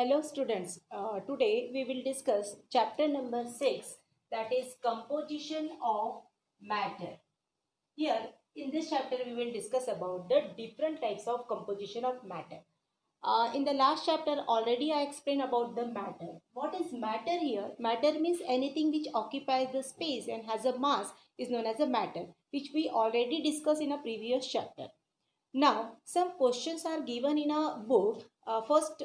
Hello students, today we will discuss chapter number 6, that is composition of matter. Here in this chapter we will discuss about the different types of composition of matter. In the last chapter already I explained about the matter. What is matter here? Matter means anything which occupies the space and has a mass is known as a matter, which we already discussed in a previous chapter. Now, some questions are given in a book. First,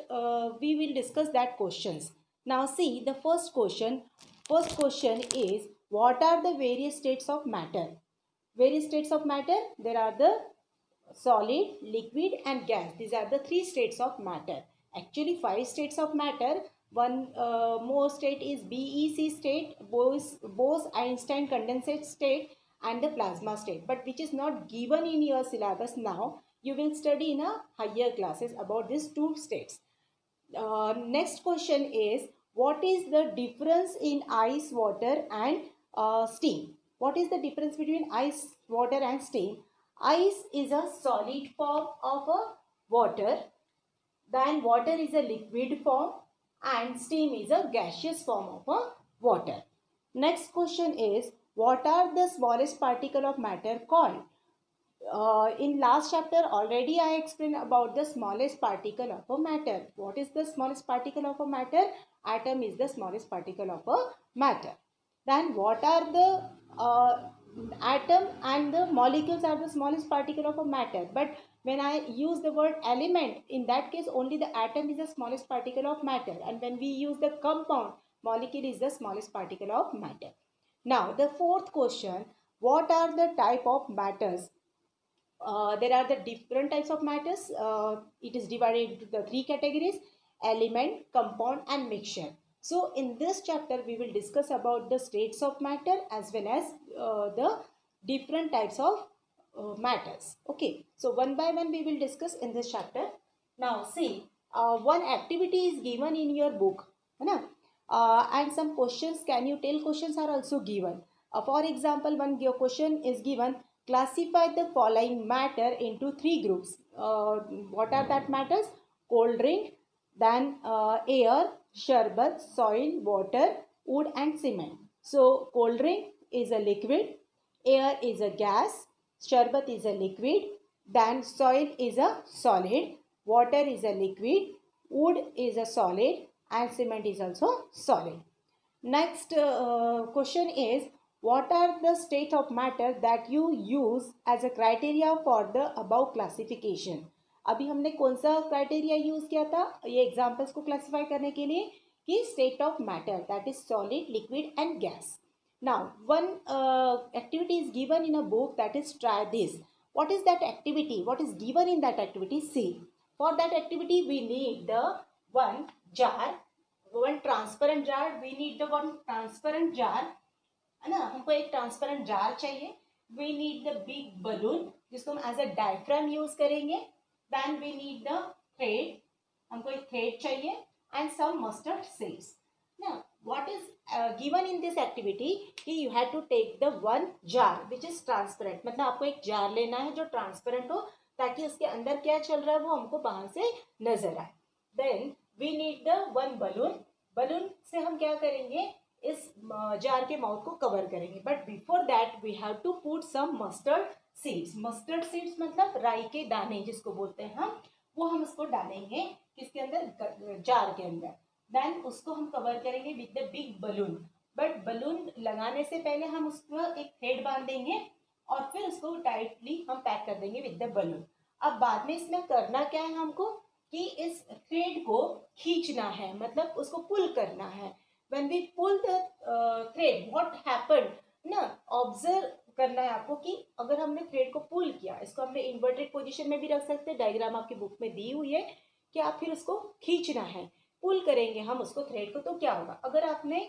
we will discuss that questions. Now, see the first question. First question is, what are the various states of matter? Various states of matter, there are the solid, liquid and gas. These are the three states of matter. Actually, five states of matter. One more state is BEC state, Bose-Einstein condensate state, and the plasma state, but which is not given in your syllabus now. You will study in a higher classes about these two states. Next question is, what is the difference in ice, water and steam? What is the difference between ice, water and steam? Ice is a solid form of a water, then water is a liquid form and steam is a gaseous form of a water. Next question is, what are the smallest particle of matter called? In last chapter already I explained about the smallest particle of a matter. What is the smallest particle of a matter? Atom is the smallest particle of a matter. Then what are the atom and the molecules are the smallest particle of a matter. But when I use the word element, in that case only the atom is the smallest particle of matter, and when we use the compound, molecule is the smallest particle of matter. Now the fourth question, what are the type of matters? There are the different types of matters. It is divided into the three categories: element, compound and mixture. So in this chapter we will discuss about the states of matter as well as the different types of matters. Okay, so one by one we will discuss in this chapter. Now see, one activity is given in your book, and some questions, can you tell, questions are also given. For example, one question is given, classify the following matter into three groups. What are that matters? Cold drink, then air, sharbat, soil, water, wood and cement. So cold drink is a liquid, air is a gas, sharbat is a liquid, then soil is a solid, water is a liquid, wood is a solid and cement is also solid. Next question is, what are the state of matter that you use as a criteria for the above classification? अभी हमने कौन सा criteria use किया था ये examples को classify करने के लिए कि state of matter, that is solid, liquid and gas. Now one activity is given in a book, that is try this. What is that activity? What is given in that activity? See, for that activity we need the one jar, one transparent jar. We need the one transparent jar, है ना, हमको एक transparent jar चाहिए. We need the big balloon जिसको हम as a diaphragm use करेंगे. Then we need the thread, हमको एक थ्रेड चाहिए एंड सम मस्टर्ड सीड्स. ना what is given in this activity कि you have to take the one jar which is transparent. मतलब आपको एक जार लेना है जो ट्रांसपेरेंट हो ताकि उसके अंदर क्या चल रहा है वो हमको बाहर से नजर आए. Then we need the one balloon. Balloon से हम क्या करेंगे, इस जार के माउथ को कवर करेंगे. But before that we have to put some mustard seeds. Mustard seeds मतलब राई के दाने जिसको बोलते हैं हम, वो हम उसको डालेंगे किसके अंदर, जार के अंदर. देन उसको हम कवर करेंगे with the big balloon. But balloon लगाने से पहले हम उसको एक थ्रेड बांध देंगे और फिर उसको टाइटली हम पैक कर देंगे विद द बलून. अब बाद में इसमें करना क्या है हमको कि इस थ्रेड को खींचना है, मतलब उसको पुल करना है. When we pull the thread, what happened? ना ऑब्जर्व करना है आपको कि अगर हमने थ्रेड को पुल किया, इसको हमने इन्वर्टेड पोजीशन में भी रख सकते हैं, डायग्राम आपकी बुक में दी हुई है कि आप फिर उसको खींचना है, पुल करेंगे हम उसको थ्रेड को. तो क्या होगा, अगर आपने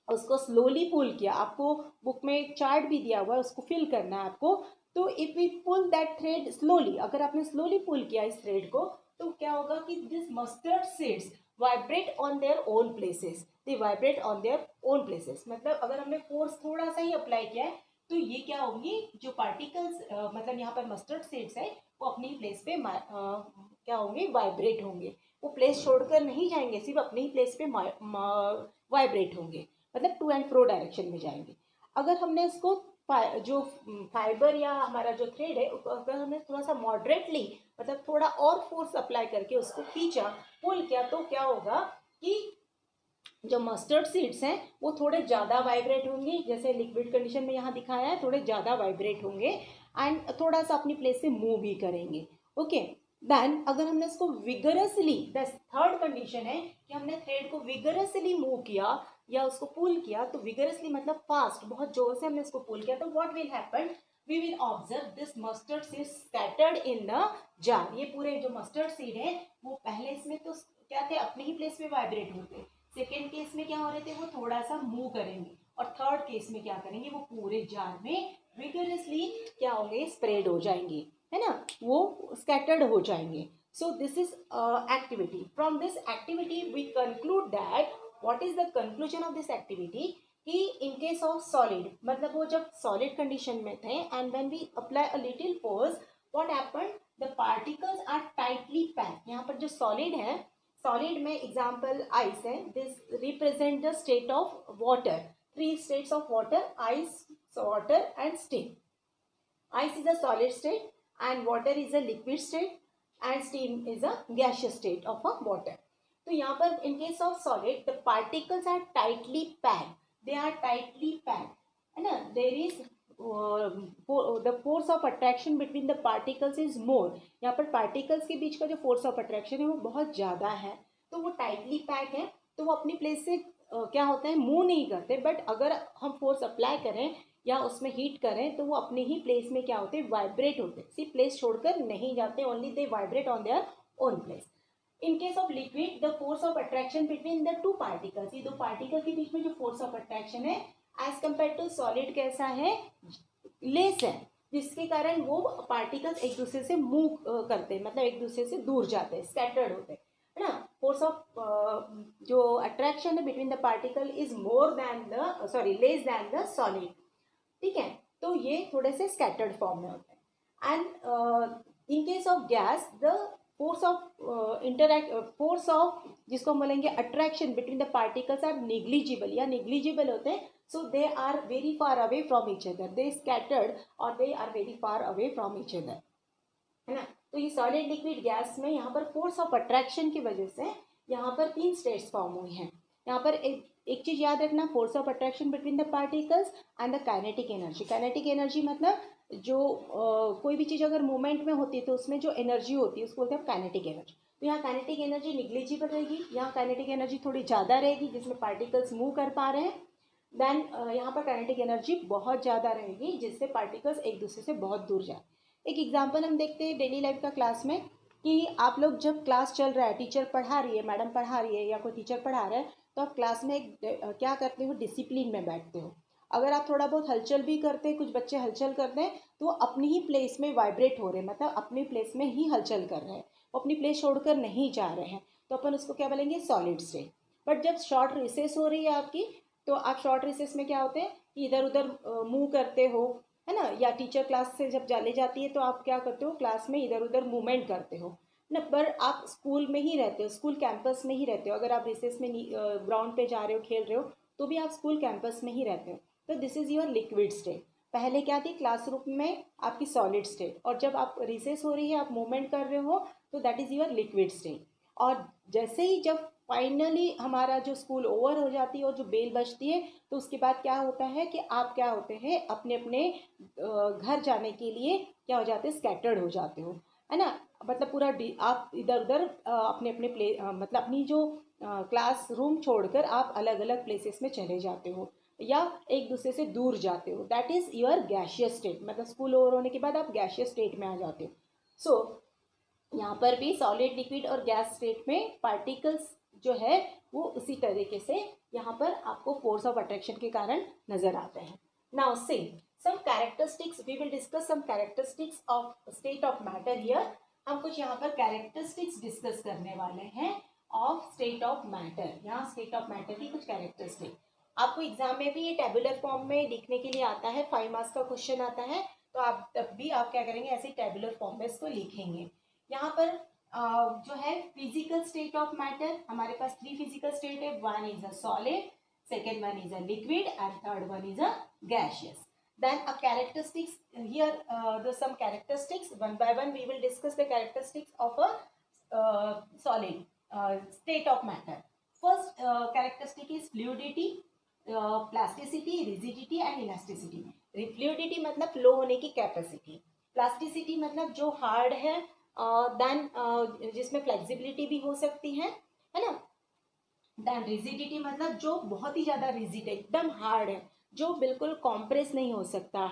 उसको स्लोली पुल किया, आपको बुक में एक चार्ट भी दिया हुआ है, उसको फिल करना है आपको. तो if we pull that thread slowly, अगर आपने स्लोली पुल किया इस थ्रेड को, तो क्या होगा कि this mustard seeds vibrate on their own places. They vibrate on their own places. मतलब अगर हमने फोर्स थोड़ा सा ही अप्लाई किया है तो ये क्या होंगी, जो पार्टिकल्स मतलब यहाँ पर मस्टर्ड सीड्स है वो अपनी प्लेस पे क्या होंगे, वाइब्रेट होंगे. वो प्लेस छोड़कर नहीं जाएंगे, सिर्फ अपने ही प्लेस पे वाइब्रेट होंगे, मतलब टू एंड फ्रो डायरेक्शन में जाएंगे। अगर हमने इसको जो फाइबर या हमारा जो थ्रेड है, अगर हमने थोड़ा सा मॉडरेटली मतलब थोड़ा और फोर्स अप्लाई करके उसको खींचा, पुल किया, तो क्या होगा कि जो मस्टर्ड सीड्स हैं वो थोड़े ज़्यादा वाइब्रेट होंगे, जैसे लिक्विड कंडीशन में यहाँ दिखाया है, थोड़े ज़्यादा वाइब्रेट होंगे एंड थोड़ा सा अपनी प्लेस से मूव भी करेंगे। ओके, देन अगर हमने इसको विगरसली, द थर्ड कंडीशन है कि हमने थ्रेड को विगरसली मूव किया या उसको पुल किया, तो विगरसली मतलब फास्ट, बहुत जोर से हमने इसको पुल किया, तो what will happen, we will observe this mustard seed scattered in the jar. ये पूरे जो मस्टर्ड सीड है वो पहले इसमें तो क्या थे, अपने ही प्लेस पे वाइब्रेट होते, सेकेंड केस में क्या हो रहे थे, वो थोड़ा सा मूव करेंगे, और थर्ड केस में क्या करेंगे, वो पूरे जार में विगरसली क्या होंगे, स्प्रेड हो जाएंगे, है ना, वो स्कैटर्ड हो जाएंगे। So this is activity. From this activity we conclude that, what is the conclusion of this activity, कि इन केस ऑफ सॉलिड, मतलब वो जब सॉलिड कंडीशन में थे and when we apply a little force, what happened, the particles are tightly packed. यहाँ पर जो solid है, सॉलिड में एग्जाम्पल आइस है, this represent the state of water, three states of water, ice, water and steam. Ice is a solid state and water is a liquid state and steam is a gaseous state of a water. तो यहाँ पर in case of solid the particles are tightly packed, they are tightly packed, है ना, there is the force of attraction between the particles is more, यहाँ पर particles के बीच का जो force of attraction है वो बहुत ज़्यादा है, तो वो tightly packed है, तो वो अपनी place से क्या होता है, मूव नहीं करते, बट अगर हम फोर्स अप्लाई करें या उसमें हीट करें तो वो अपने ही प्लेस में क्या होते हैं, वाइब्रेट होते हैं, सिर्फ प्लेस छोड़कर नहीं जाते, only they vibrate on their own place. In case of liquid the force of attraction between the two particles, ये दो पार्टिकल के बीच में जो फोर्स ऑफ अट्रैक्शन है एज कम्पेयर टू सॉलिड कैसा है, लेस है, जिसके कारण वो पार्टिकल्स एक दूसरे से मूव करते हैं, मतलब एक दूसरे से दूर जाते हैं, स्कैटर्ड होते हैं, है ना। फोर्स ऑफ जो अट्रैक्शन है between the particle is more than the less than the solid, ठीक है, तो ये थोड़े से स्कैटर्ड फॉर्म में होते हैं। And in case of gas the force of force of जिसको हम बोलेंगे attraction between the particles are negligible या निग्लिजिबल होते हैं, so they are very far away from each other, they scattered और they are very far away from each other, है ना। तो ये सॉलिड लिक्विड गैस में यहाँ पर फोर्स ऑफ अट्रैक्शन की वजह से यहाँ पर तीन स्टेट्स फॉर्म हुई हैं। यहाँ पर एक चीज याद रखना, force of attraction between the particles and the kinetic energy. Kinetic energy मतलब जो कोई भी चीज़ अगर मूवमेंट में होती है तो उसमें जो एनर्जी होती है उसको बोलते हैं काइनेटिक एनर्जी। तो यहाँ काइनेटिक एनर्जी निग्लिजिबल रहेगी, यहाँ काइनेटिक एनर्जी थोड़ी ज़्यादा रहेगी जिसमें पार्टिकल्स मूव कर पा रहे हैं, देन यहाँ पर काइनेटिक एनर्जी बहुत ज़्यादा रहेगी जिससे पार्टिकल्स एक दूसरे से बहुत दूर जाए। एक एग्जाम्पल हम देखते हैं डेली लाइफ का क्लास में, कि आप लोग जब क्लास चल रहा है, टीचर पढ़ा रही है, मैडम पढ़ा रही है या कोई टीचर पढ़ा रहा है, तो आप क्लास में क्या करते हो, डिसिप्लिन में बैठते हो। अगर आप थोड़ा बहुत हलचल भी करते हैं, कुछ बच्चे हलचल करते हैं, तो वो अपनी ही प्लेस में वाइब्रेट हो रहे हैं, मतलब अपनी प्लेस में ही हलचल कर रहे हैं, वो अपनी प्लेस छोड़कर नहीं जा रहे हैं, तो अपन उसको क्या बोलेंगे, सॉलिड स्टेट। बट जब शॉर्ट रिसेस हो रही है आपकी, तो आप शॉर्ट रिसेस में क्या होते हैं कि इधर उधर मूव करते हो, है ना, या टीचर क्लास से जब चले जाती है तो आप क्या करते हो, क्लास में इधर उधर मूवमेंट करते हो ना, पर आप स्कूल में ही रहते हो, स्कूल कैंपस में ही रहते हो। अगर आप रिसेस में ग्राउंड पे जा रहे हो, खेल रहे हो, तो भी आप स्कूल कैंपस में ही रहते हो, तो this is your liquid state. पहले क्या थी, क्लासरूम में आपकी सॉलिड स्टेट, और जब आप रिसेस हो रही है, आप मूवमेंट कर रहे हो, तो that is your liquid state. और जैसे ही जब फाइनली हमारा जो स्कूल ओवर हो जाती है और जो बेल बजती है, तो उसके बाद क्या होता है कि आप क्या होते हैं, अपने अपने घर जाने के लिए क्या हो जाते हैं, स्कैटर्ड हो जाते हो, है ना, मतलब पूरा आप इधर उधर अपने अपने मतलब अपनी जो क्लास रूम छोड़कर आप अलग अलग प्लेसेस में चले जाते हो या एक दूसरे से दूर जाते हो, that is your gaseous state. मतलब स्कूल ओवर होने के बाद आप गैशियस स्टेट में आ जाते हो। सो यहाँ पर भी सॉलिड, लिक्विड और गैस स्टेट में पार्टिकल्स जो है वो उसी तरीके से यहाँ पर आपको फोर्स ऑफ अट्रैक्शन के कारण नजर आते हैं। Now see some characteristics, we will discuss some characteristics of state of matter here. हम कुछ यहाँ पर कैरेक्टरिस्टिक्स डिस्कस करने वाले हैं ऑफ स्टेट ऑफ मैटर। यहाँ स्टेट ऑफ मैटर की कुछ कैरेक्टरिस्टिक आपको एग्जाम में भी ये टेबुलर फॉर्म में लिखने के लिए आता है, 5 मार्क्स का क्वेश्चन आता है, तो आप तब भी आप क्या करेंगे, ऐसे टेबुलर फॉर्म में इसको लिखेंगे। यहाँ पर जो है फिजिकल स्टेट ऑफ मैटर, हमारे पास 3 फिजिकल स्टेट है. One is a solid, second one is a liquid, and third one is a gaseous. Then a characteristics here, there's some characteristics. One by one we will discuss the characteristics of a solid state of matter. First characteristic is fluidity, plasticity, rigidity and elasticity. Fluidity मतलब flow होने की capacity. Plasticity मतलब जो hard है, then जिसमें flexibility भी हो सकती है ना. देन रिजिडिटी मतलब जो बहुत ही ज़्यादा रिजिड है, एकदम हार्ड है, जो बिल्कुल कॉम्प्रेस नहीं हो सकता,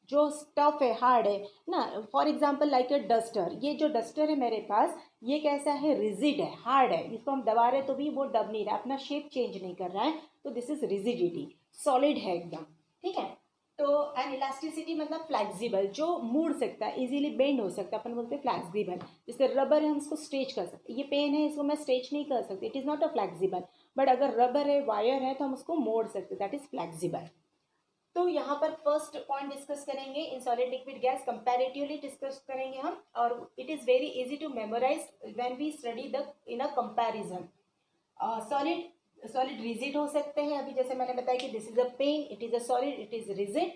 जो स्टफ है, हार्ड है ना. For example like a duster, ये जो डस्टर है मेरे पास, ये कैसा है, रिजिड है, हार्ड है, इसको हम दबा रहे तो भी वो दब नहीं रहा, अपना शेप चेंज नहीं कर रहा है, तो दिस इज रिजिडिटी, सॉलिड है एकदम. ठीक है. तो एंड इलास्टिसिटी मतलब फ्लेक्सिबल, जो मुड़ सकता है, इजीली बेंड हो सकता है, अपन बोलते हैं फ्लेक्सिबल. जैसे रबर है, हम इसको स्ट्रेच कर सकते हैं, ये पेन है, इसको मैं स्ट्रेच नहीं कर सकती, it is not a flexible. But अगर रबर है, वायर है, तो हम उसको मोड़ सकते हैं, दैट इज फ्लेक्सिबल. तो यहाँ पर फर्स्ट पॉइंट डिस्कस करेंगे in solid liquid gas, comparatively discuss करेंगे हम, और it is very easy to memorise when we study the in a comparison. Solid rigid हो सकते हैं, अभी जैसे मैंने बताया कि this is a pen, it is a solid, it is rigid.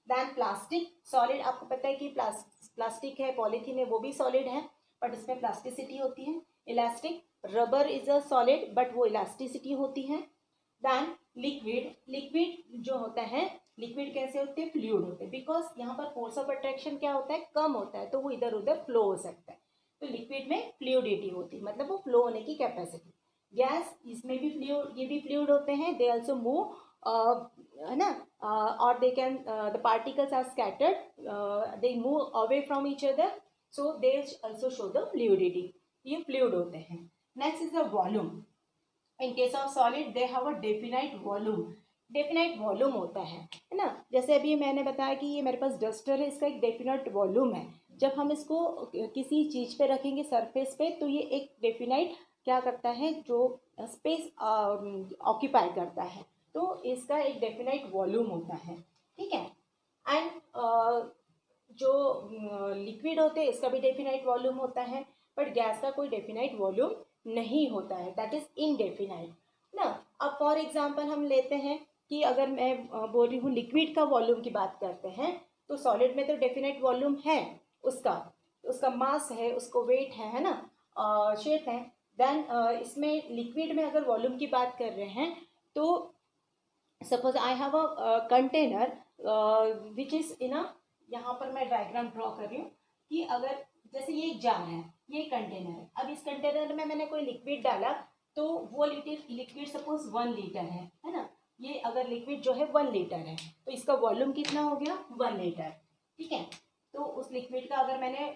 Then plastic, solid आपको पता है कि प्लास्टिक है, पॉलीथीन है, वो भी सॉलिड है, बट इसमें प्लास्टिसिटी होती है. Elastic, rubber is a solid but वो इलास्टिसिटी होती है. दैन लिक्विड, लिक्विड जो होता है, लिक्विड कैसे होते हैं, फ्लूइड होते हैं, बिकॉज यहाँ पर फोर्स ऑफ अट्रैक्शन क्या होता है, कम होता है, तो वो इधर उधर फ्लो हो सकता है. तो लिक्विड में फ्लूइडिटी होती है, मतलब वो फ्लो होने की कैपेसिटी. गैस, इसमें भी फ्लूइड, ये भी फ्लूइड होते हैं, दे आल्सो मूव, है ना, और they can, the particles are scattered, they move away from each other, so they also show the fluidity. ये फ्लूइड होते हैं. Next is the volume. In case of solid they have a definite volume, definite volume होता है ना. जैसे अभी मैंने बताया कि ये मेरे पास डस्टर है, इसका एक डेफिनाइट वॉल्यूम है. जब हम इसको किसी चीज़ पे रखेंगे, सरफेस पे, तो ये एक डेफिनाइट क्या करता है, जो स्पेस ऑक्यूपाई करता है, तो इसका एक डेफिनाइट वॉल्यूम होता है. ठीक है. एंड जो लिक्विड होते हैं, इसका भी डेफिनाइट वॉल्यूम होता है, बट गैस का कोई डेफिनाइट वॉल्यूम नहीं होता है, दैट इज इनडेफिनाइट ना. अब फॉर एग्जांपल हम लेते हैं कि अगर मैं बोल रही हूँ लिक्विड का वॉल्यूम की बात करते हैं, तो सॉलिड में तो डेफिनाइट वॉल्यूम है, उसका उसका मास है, उसको वेट है ना, शेप है. देन इसमें लिक्विड में अगर वॉल्यूम की बात कर रहे हैं, तो suppose I have a container which is in a, यहाँ पर मैं डायग्राम ड्रॉ कर रही हूँ कि अगर जैसे ये एक जार है, ये कंटेनर है, अब इस कंटेनर में मैंने कोई लिक्विड डाला, तो वो लिक्विड सपोज 1 लीटर है ना. ये अगर लिक्विड जो है 1 लीटर है, तो इसका वॉल्यूम कितना हो गया, 1 लीटर. ठीक है. तो उस लिक्विड का अगर मैंने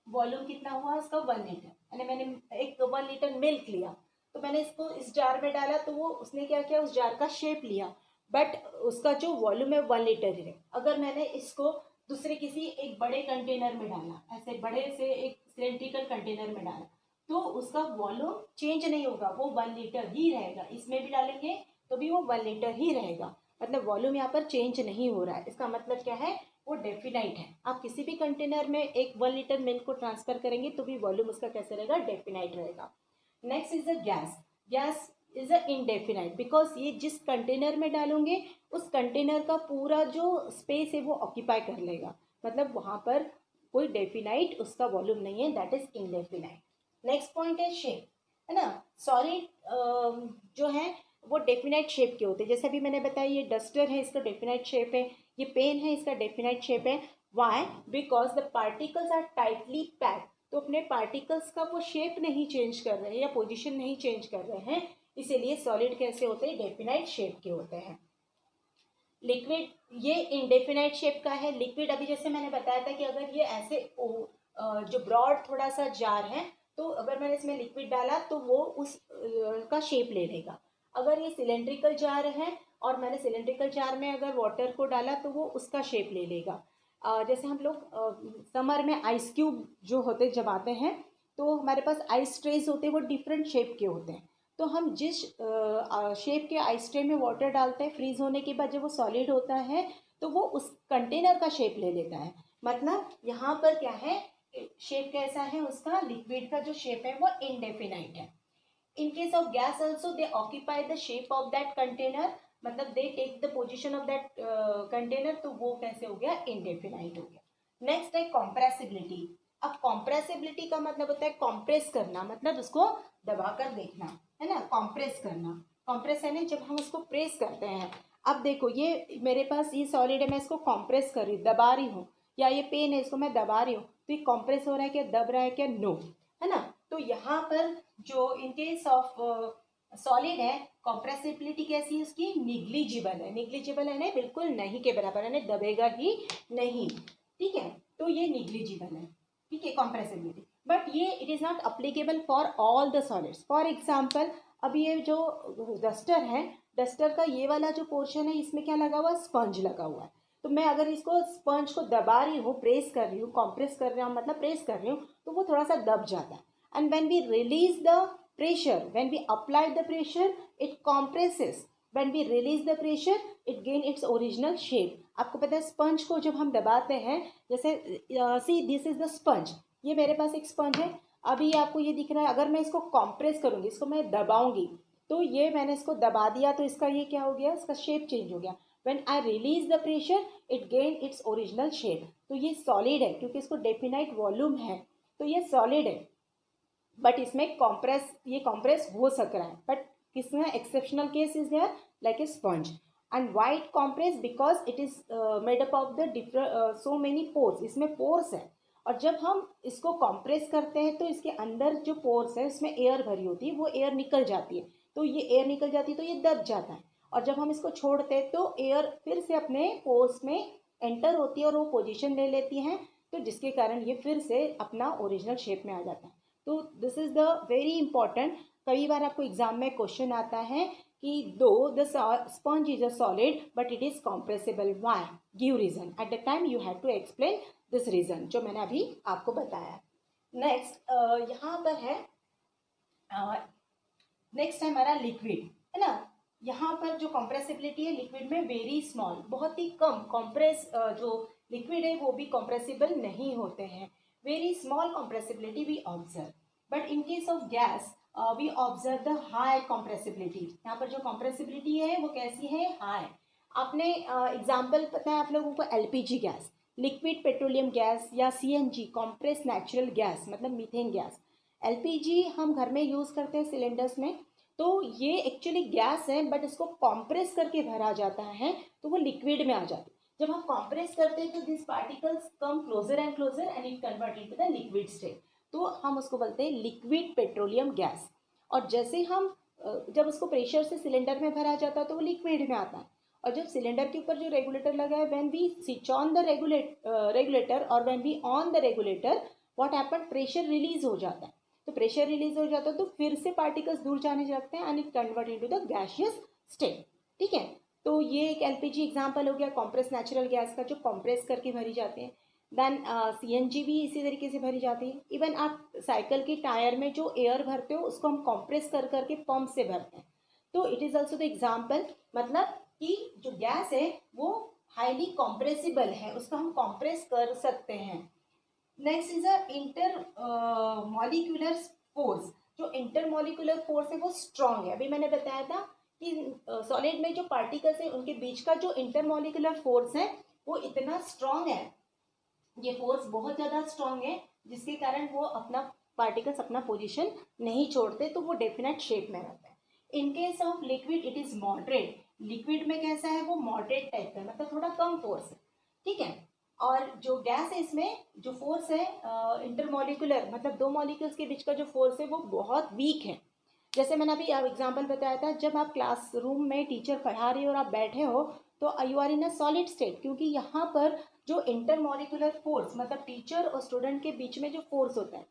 वॉल्यूम कितना हुआ इसका, 1 लीटर, यानी मैंने एक 1 लीटर मिल्क लिया, तो मैंने इसको इस जार में डाला, तो वो उसने क्या किया, उस जार का शेप लिया, बट उसका जो वॉल्यूम है 1 लीटर है. अगर मैंने इसको दूसरे किसी एक बड़े कंटेनर में डाला, ऐसे बड़े से एक सिलेंड्रिकल कंटेनर में डाला, तो उसका वॉल्यूम चेंज नहीं होगा, वो 1 लीटर ही रहेगा. इसमें भी डालेंगे तो भी वो 1 लीटर ही रहेगा, मतलब वॉल्यूम यहाँ पर चेंज नहीं हो रहा है. इसका मतलब क्या है, वो डेफिनाइट है. आप किसी भी कंटेनर में एक 1 लीटर मिल्क को ट्रांसफर करेंगे, तो भी वॉल्यूम उसका कैसे रहेगा, डेफिनाइट रहेगा. Next is the gas. Gas is a indefinite, because ये जिस कंटेनर में डालोगे, उस कंटेनर का पूरा जो स्पेस है वो ऑक्यूपाई कर लेगा, मतलब वहाँ पर कोई डेफिनाइट उसका वॉल्यूम नहीं है, that is indefinite. Next point है शेप, है ना. सॉलिड जो है वो डेफिनाइट शेप के होते हैं. जैसे अभी मैंने बताया ये डस्टर है, इसका डेफिनाइट शेप है, ये पेन है, इसका डेफिनाइट शेप है. Why, because the particles are tightly packed, तो अपने पार्टिकल्स का वो शेप नहीं चेंज कर रहे हैं या पोजीशन नहीं चेंज कर रहे हैं, इसीलिए सॉलिड कैसे होते हैं, डेफिनाइट शेप के होते हैं. लिक्विड ये इंडेफिनाइट शेप का है. लिक्विड अभी जैसे मैंने बताया था कि अगर ये ऐसे जो ब्रॉड थोड़ा सा जार है, तो अगर मैंने इसमें लिक्विड डाला तो वो उस का शेप ले लेगा. अगर ये सिलेंड्रिकल जार है और मैंने सिलेंड्रिकल जार में अगर वाटर को डाला, तो वो उसका शेप ले लेगा. जैसे हम लोग समर में आइस क्यूब जो होते जब आते हैं, तो हमारे पास आइस ट्रेस होते हैं, वो डिफरेंट शेप के होते हैं. तो हम जिस शेप के आइस ट्रे में वाटर डालते हैं, फ्रीज होने के बाद जब वो सॉलिड होता है, तो वो उस कंटेनर का शेप ले लेता है. मतलब यहाँ पर क्या है शेप कैसा है उसका, लिक्विड का जो शेप है वो इनडेफिनाइट है. In case of gas also they occupy the shape of that container, मतलब they take the position of that container, तो वो कैसे हो गया, इनडेफिनाइट हो गया. नेक्स्ट है कॉम्प्रेसिबिलिटी. अब कॉम्प्रेसिबिलिटी का मतलब होता है कॉम्प्रेस करना, मतलब उसको दबाकर देखना, है ना, कॉम्प्रेस करना. कॉम्प्रेस है ना जब हम उसको प्रेस करते हैं. अब देखो ये मेरे पास ये सॉलिड है, मैं इसको कॉम्प्रेस कर रही हूँ, दबा रही हूँ, या ये पेन है इसको मैं दबा रही हूँ, तो ये कॉम्प्रेस हो रहा है क्या, दब रहा है क्या, नो, है ना. तो यहाँ पर जो इन केस ऑफ सॉलिड है, कॉम्प्रेसिबिलिटी कैसी है उसकी, निग्लिजिबल है. निग्लिजिबल है ना, बिल्कुल नहीं के बराबर है ना, दबेगा ही नहीं. ठीक है, तो ये निग्लिजिबल है. ठीक है, कॉम्प्रेसिबिलिटी. बट ये it is not applicable for all the solids. For example, अब ये जो डस्टर है, डस्टर का ये वाला जो पोर्शन है, इसमें क्या लगा हुआ है, स्पंज लगा हुआ है. तो मैं अगर इसको स्पंज को दबा रही हूँ, प्रेस कर रही हूँ, कॉम्प्रेस कर रही हूँ मतलब प्रेस कर रही हूँ, तो वो थोड़ा सा दब जाता है. And when we release the pressure, when we apply the pressure, it compresses. when we release the pressure, it gain its original shape. आपको पता है स्पंज को जब हम दबाते हैं, जैसे see this is the sponge, ये मेरे पास एक स्पंज है. अभी आपको ये दिख रहा है, अगर मैं इसको कॉम्प्रेस करूंगी, इसको मैं दबाऊंगी, तो ये मैंने इसको दबा दिया, तो इसका ये क्या हो गया, इसका शेप चेंज हो गया. when I release the pressure, it gain its original shape. तो ये सॉलिड है क्योंकि इसको डेफिनाइट वॉल्यूम है, तो ये सॉलिड है. बट इसमें कॉम्प्रेस हो सक रहा है, बट किसमें exceptional case is there, like a sponge. And why it compress because it is made up of the different so many pores, इसमें पोर्स है. और जब हम इसको कॉम्प्रेस करते हैं तो इसके अंदर जो पोर्स है उसमें एयर भरी होती है, वो एयर निकल जाती है, तो ये एयर निकल जाती है तो ये दब जाता है. और जब हम इसको छोड़ते हैं तो एयर फिर से अपने पोर्स में एंटर होती है और वो पोजीशन ले लेती हैं, तो जिसके कारण ये फिर से अपना ओरिजिनल शेप में आ जाता है. तो this is the very important. कई बार आपको एग्जाम में क्वेश्चन आता है कि though the sponge is a solid but it is compressible, why, give reason. At the time you have to explain this reason जो मैंने अभी आपको बताया. नेक्स्ट यहाँ पर है, नेक्स्ट है हमारा लिक्विड, है ना. यहाँ पर जो कॉम्प्रेसिबिलिटी है लिक्विड में वेरी स्मॉल, बहुत ही कम कॉम्प्रेस, जो लिक्विड है वो भी कॉम्प्रेसिबल नहीं होते हैं. very small compressibility we observe. But in case of gas, we observe the high compressibility. यहाँ पर जो compressibility है वो कैसी है, high. आपने एग्जाम्पल पता है आप लोगों को, LPG gas, liquid petroleum gas, या सीएनजी कॉम्प्रेस नेचुरल गैस, मतलब मीथेन गैस. एलपीजी हम घर में यूज़ करते हैं सिलेंडर्स में, तो ये एक्चुअली गैस है बट इसको कॉम्प्रेस करके भरा जाता है, तो वो लिक्विड में आ जाती है. जब हम कॉम्प्रेस करते हैं तो this particles come closer and closer and it convert into the liquid state, तो हम उसको बोलते हैं लिक्विड पेट्रोलियम गैस. और जैसे हम जब उसको प्रेशर से सिलेंडर में भरा जाता है तो वो लिक्विड में आता है. और जब सिलेंडर के ऊपर जो रेगुलेटर लगा है, when we switch on the regulator और when we on the regulator, what happen, pressure release हो जाता है. तो प्रेशर रिलीज हो जाता है तो फिर से पार्टिकल्स दूर जाने लगते हैं and it convert into the gaseous state. ठीक है, तो ये एक एलपीजी एग्जांपल हो गया कॉम्प्रेस नेचुरल गैस का, जो कॉम्प्रेस करके भरी जाते हैं. देन सीएनजी भी इसी तरीके से भरी जाती है. इवन आप साइकिल के टायर में जो एयर भरते हो उसको हम कॉम्प्रेस कर करके पंप से भरते हैं, तो it is also the example, मतलब कि जो गैस है वो हाईली कॉम्प्रेसिबल है, उसको हम कॉम्प्रेस कर सकते हैं. Next is a inter molecular force. जो इंटर मॉलिक्यूलर फोर्स है वो स्ट्रॉन्ग है. अभी मैंने बताया था कि सॉलिड में जो पार्टिकल्स है उनके बीच का जो इंटरमॉलिक्यूलर फोर्स है वो इतना स्ट्रॉन्ग है, ये फोर्स बहुत ज़्यादा स्ट्रॉन्ग है, जिसके कारण वो अपना पार्टिकल्स अपना पोजीशन नहीं छोड़ते, तो वो डेफिनेट शेप में रहता है. In case of liquid it is moderate. Liquid में कैसा है, वो मॉडरेट टाइप का, मतलब थोड़ा कम फोर्स है. ठीक है, और जो गैस है इसमें जो फोर्स है इंटरमॉलिक्यूलर, मतलब दो मॉलिक्यूल्स के बीच का जो फोर्स है वो बहुत वीक है. जैसे मैंने अभी एग्जांपल बताया था, जब आप क्लासरूम में टीचर पढ़ा रही हो और आप बैठे हो तो you are in a solid state, क्योंकि यहाँ पर जो इंटरमॉलिक्यूलर फोर्स, मतलब टीचर और स्टूडेंट के बीच में जो फोर्स होता है,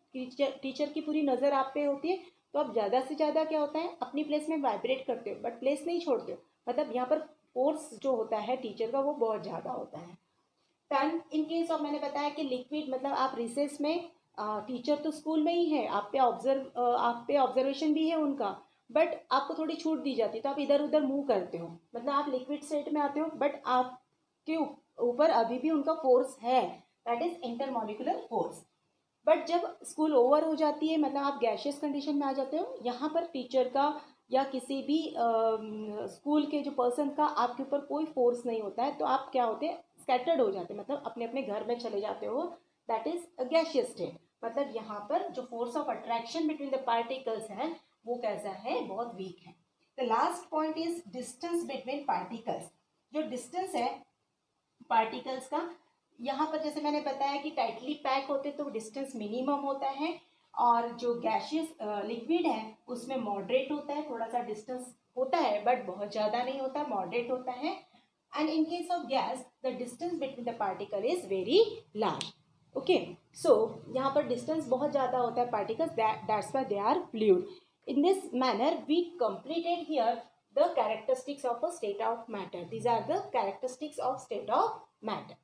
टीचर की पूरी नज़र आप पे होती है, तो आप ज़्यादा से ज़्यादा क्या होता है, अपनी प्लेस में वाइब्रेट करते हो बट प्लेस नहीं छोड़ते हो, मतलब यहाँ पर फोर्स जो होता है टीचर का वो बहुत ज़्यादा होता है. दैन इन केस ऑफ, मैंने बताया कि लिक्विड, मतलब आप रिसेस में, टीचर तो स्कूल में ही है, आप पे ऑब्जर्वेशन भी है उनका, बट आपको थोड़ी छूट दी जाती है, तो आप इधर उधर मूव करते हो, मतलब आप लिक्विड स्टेट में आते हो बट आपके ऊपर अभी भी उनका फोर्स है, that is intermolecular force. But जब स्कूल ओवर हो जाती है, मतलब आप गैशियस कंडीशन में आ जाते हो, यहाँ पर टीचर का या किसी भी स्कूल के जो पर्सन का आपके ऊपर कोई फोर्स नहीं होता है, तो आप क्या होते हैं, स्कैटर्ड हो जाते हैं, मतलब अपने अपने घर में चले जाते हो, that is a gaseous state. मतलब यहाँ पर जो force of attraction between the particles है वो कैसा है, बहुत वीक है। The last point is distance between particles. जो डिस्टेंस है पार्टिकल्स का, यहाँ पर जैसे मैंने बताया कि टाइटली पैक होते तो डिस्टेंस मिनिमम होता है, और जो गैशियस लिक्विड है उसमें मॉडरेट होता है, थोड़ा सा डिस्टेंस होता है बट बहुत ज़्यादा नहीं होता, मॉडरेट होता है। And in case of gas the distance between the particle is very large. Okay, so यहाँ पर डिस्टेंस बहुत ज़्यादा होता है particles, that's why they are fluid. In this manner, we completed here the characteristics of a state of matter. These are the characteristics of state of matter.